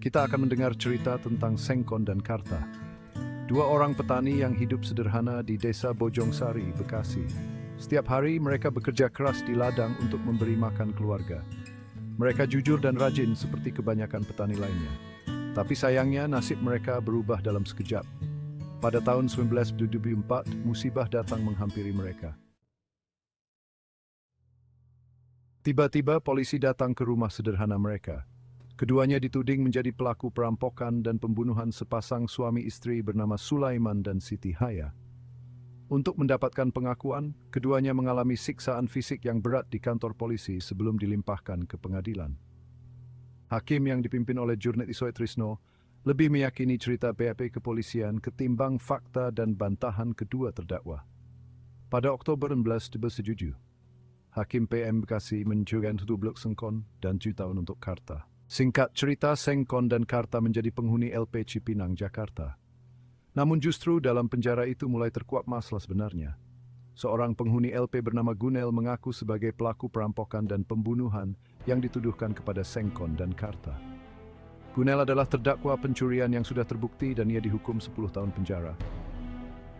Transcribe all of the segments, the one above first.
kita akan mendengar cerita tentang Sengkon dan Karta. Dua orang petani yang hidup sederhana di desa Bojongsari, Bekasi. Setiap hari mereka bekerja keras di ladang untuk memberi makan keluarga. Mereka jujur dan rajin seperti kebanyakan petani lainnya. Tapi sayangnya nasib mereka berubah dalam sekejap. Pada tahun 1974, musibah datang menghampiri mereka. Tiba-tiba polisi datang ke rumah sederhana mereka. Keduanya dituding menjadi pelaku perampokan dan pembunuhan sepasang suami istri bernama Sulaiman dan Siti Haya. Untuk mendapatkan pengakuan, keduanya mengalami siksaan fisik yang berat di kantor polisi sebelum dilimpahkan ke pengadilan. Hakim yang dipimpin oleh Jurnet Isoe Trisno lebih meyakini cerita BAP kepolisian ketimbang fakta dan bantahan kedua terdakwa. Pada Oktober 1997, Hakim PM Bekasi menjatuhkan 2 blok Sengkon dan 7 tahun untuk Karta. Singkat cerita, Sengkon dan Karta menjadi penghuni LP Cipinang, Jakarta. Namun justru dalam penjara itu mulai terkuak masalah sebenarnya. Seorang penghuni LP bernama Gunel mengaku sebagai pelaku perampokan dan pembunuhan yang dituduhkan kepada Sengkon dan Karta. Gunel adalah terdakwa pencurian yang sudah terbukti dan ia dihukum 10 tahun penjara.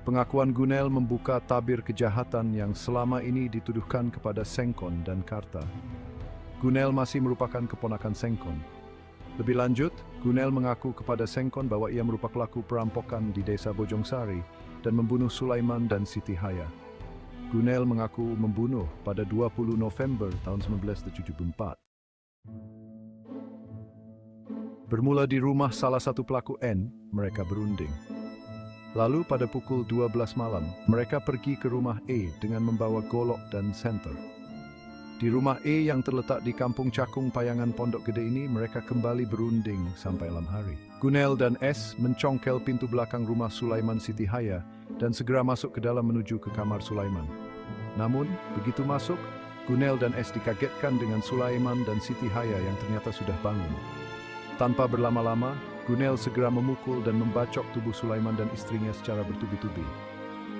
Pengakuan Gunel membuka tabir kejahatan yang selama ini dituduhkan kepada Sengkon dan Karta. Gunel masih merupakan keponakan Sengkon. Lebih lanjut, Gunel mengaku kepada Sengkon bahwa ia merupakan pelaku perampokan di desa Bojongsari dan membunuh Sulaiman dan Siti Haya. Gunel mengaku membunuh pada 20 November tahun 1974. Bermula di rumah salah satu pelaku N, mereka berunding. Lalu pada pukul 12 malam, mereka pergi ke rumah E dengan membawa golok dan senter. Di rumah E yang terletak di Kampung Cakung, Payangan, Pondok Gede ini, mereka kembali berunding sampai malam hari. Gunel dan S mencongkel pintu belakang rumah Sulaiman Siti Haya dan segera masuk ke dalam menuju ke kamar Sulaiman. Namun, begitu masuk, Gunel dan S dikagetkan dengan Sulaiman dan Siti Haya yang ternyata sudah bangun. Tanpa berlama-lama, Gunel segera memukul dan membacok tubuh Sulaiman dan istrinya secara bertubi-tubi.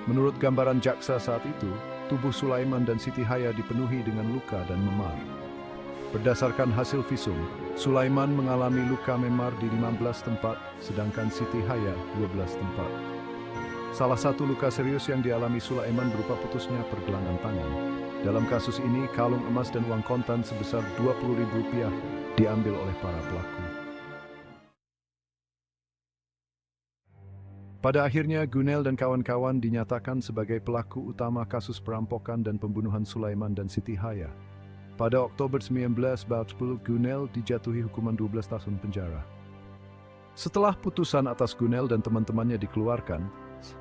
Menurut gambaran jaksa saat itu, tubuh Sulaiman dan Siti Haya dipenuhi dengan luka dan memar. Berdasarkan hasil visum, Sulaiman mengalami luka memar di 15 tempat, sedangkan Siti Haya 12 tempat. Salah satu luka serius yang dialami Sulaiman berupa putusnya pergelangan tangan. Dalam kasus ini, kalung emas dan uang kontan sebesar Rp20.000 diambil oleh para pelaku. Pada akhirnya, Gunel dan kawan-kawan dinyatakan sebagai pelaku utama kasus perampokan dan pembunuhan Sulaiman dan Siti Haya. Pada Oktober 1940, Gunel dijatuhi hukuman 12 tahun penjara. Setelah putusan atas Gunel dan teman-temannya dikeluarkan,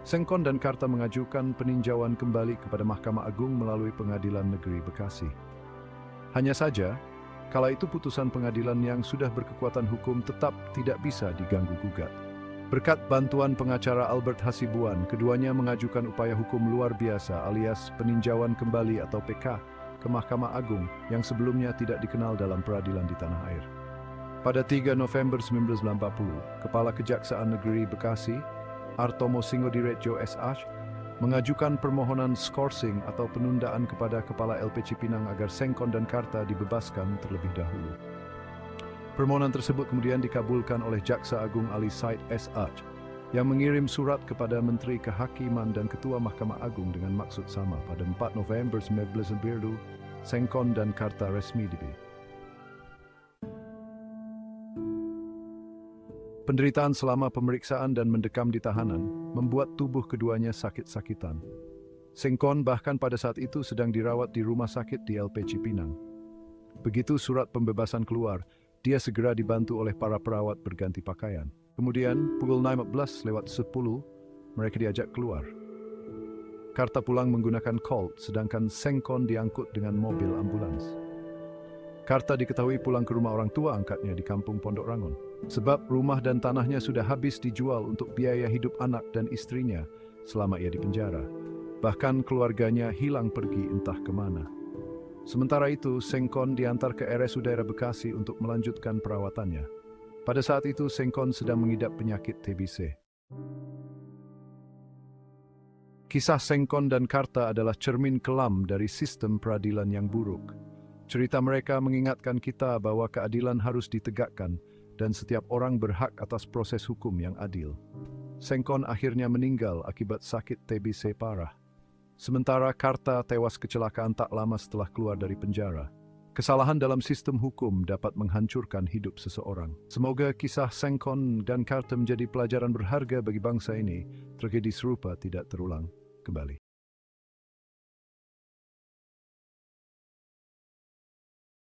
Sengkon dan Karta mengajukan peninjauan kembali kepada Mahkamah Agung melalui Pengadilan Negeri Bekasi. Hanya saja, kala itu putusan pengadilan yang sudah berkekuatan hukum tetap tidak bisa diganggu-gugat. Berkat bantuan pengacara Albert Hasibuan, keduanya mengajukan upaya hukum luar biasa alias peninjauan kembali atau PK ke Mahkamah Agung yang sebelumnya tidak dikenal dalam peradilan di tanah air. Pada 3 November 1990, Kepala Kejaksaan Negeri Bekasi, Artomo Singodirejo SH, mengajukan permohonan skorsing atau penundaan kepada Kepala LP Cipinang agar Sengkon dan Karta dibebaskan terlebih dahulu. Permohonan tersebut kemudian dikabulkan oleh Jaksa Agung Ali Said SH yang mengirim surat kepada Menteri Kehakiman dan Ketua Mahkamah Agung dengan maksud sama. Pada 4 November 1990, Sengkon dan Karta resmi dibebaskan. Penderitaan selama pemeriksaan dan mendekam di tahanan membuat tubuh keduanya sakit-sakitan. Sengkon bahkan pada saat itu sedang dirawat di rumah sakit di LP Cipinang. Begitu surat pembebasan keluar, dia segera dibantu oleh para perawat berganti pakaian. Kemudian, pukul 15:10, mereka diajak keluar. Karta pulang menggunakan Colt, sedangkan Sengkon diangkut dengan mobil ambulans. Karta diketahui pulang ke rumah orang tua angkatnya di Kampung Pondok Rangon. Sebab rumah dan tanahnya sudah habis dijual untuk biaya hidup anak dan istrinya selama ia di penjara. Bahkan keluarganya hilang pergi entah kemana. Sementara itu, Sengkon diantar ke RSUD daerah Bekasi untuk melanjutkan perawatannya. Pada saat itu, Sengkon sedang mengidap penyakit TBC. Kisah Sengkon dan Karta adalah cermin kelam dari sistem peradilan yang buruk. Cerita mereka mengingatkan kita bahwa keadilan harus ditegakkan dan setiap orang berhak atas proses hukum yang adil. Sengkon akhirnya meninggal akibat sakit TBC parah. Sementara Karta tewas kecelakaan tak lama setelah keluar dari penjara. Kesalahan dalam sistem hukum dapat menghancurkan hidup seseorang. Semoga kisah Sengkon dan Karta menjadi pelajaran berharga bagi bangsa ini. Tragedi serupa tidak terulang kembali.